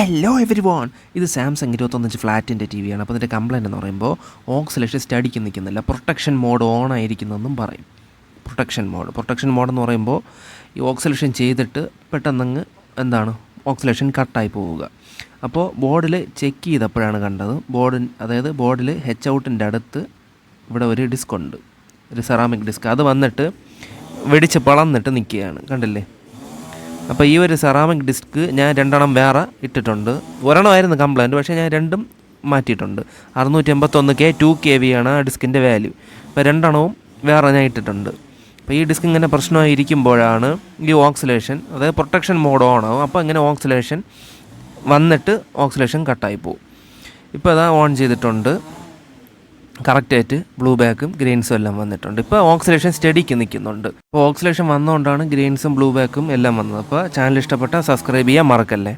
Hello every one, ഇത് Samsung 21 ഫ്ലാറ്റിൻ്റെ T വിയാണ്. അപ്പോൾ ഇതിൻ്റെ കംപ്ലയിൻ്റ് എന്ന് പറയുമ്പോൾ ഓക്സിലേഷൻ സ്റ്റഡിക്ക് നിൽക്കുന്നില്ല, പ്രൊട്ടക്ഷൻ മോഡ് ഓൺ ആയിരിക്കുന്നെന്നും പറയും. പ്രൊട്ടക്ഷൻ മോഡ് എന്ന് പറയുമ്പോൾ ഈ ഓക്സിലേഷൻ ചെയ്തിട്ട് പെട്ടെന്നങ്ങ് ഓക്സിലേഷൻ കട്ടായി പോവുക. അപ്പോൾ ബോർഡിൽ ചെക്ക് ചെയ്തപ്പോഴാണ് കണ്ടത്, ബോർഡിൽ ഹെച്ച് ഔട്ടിൻ്റെ അടുത്ത് ഇവിടെ ഒരു ഡിസ്ക് ഉണ്ട്, ഒരു സെറാമിക് ഡിസ്ക്. അത് വന്നിട്ട് വെടിച്ച് പളന്നിട്ട് നിൽക്കുകയാണ്, കണ്ടില്ലേ. അപ്പോൾ ഈ ഒരു സെറാമിക് ഡിസ്ക് ഞാൻ 2 വേറെ ഇട്ടിട്ടുണ്ട്. ഒരെണ്ണമായിരുന്നു കംപ്ലയിൻറ്റ്, പക്ഷേ ഞാൻ 2 മാറ്റിയിട്ടുണ്ട്. 681K 2KB ആണ് ആ ഡിസ്കിൻ്റെ വാല്യൂ. അപ്പോൾ 2 വേറെ ഞാൻ ഇട്ടിട്ടുണ്ട്. അപ്പോൾ ഈ ഡിസ്ക് ഇങ്ങനെ പ്രശ്നമായിരിക്കുമ്പോഴാണ് ഈ ഓക്സിലേഷൻ, അതായത് പ്രൊട്ടക്ഷൻ മോഡ് ഓൺ ആവും. അപ്പോൾ ഇങ്ങനെ ഓക്സിലേഷൻ വന്നിട്ട് ഓക്സിലേഷൻ കട്ടായി പോകും. ഇപ്പോൾ അതാ ഓൺ ചെയ്തിട്ടുണ്ട്, കറക്റ്റായിട്ട് ബ്ലൂ ബാക്കും ഗ്രെയിൻസും എല്ലാം വന്നിട്ടുണ്ട്. ഇപ്പോൾ ഓക്സിലേഷൻ സ്റ്റഡിക്ക് നിൽക്കുന്നുണ്ട്. അപ്പോൾ ഓക്സിലേഷൻ വന്നുകൊണ്ടാണ് ഗ്രെയിൻസും ബ്ലൂ ബാക്കും എല്ലാം വന്നത്. അപ്പോൾ ചാനൽ ഇഷ്ടപ്പെട്ടാൽ സബ്സ്ക്രൈബ് ചെയ്യാൻ മറക്കല്ലേ.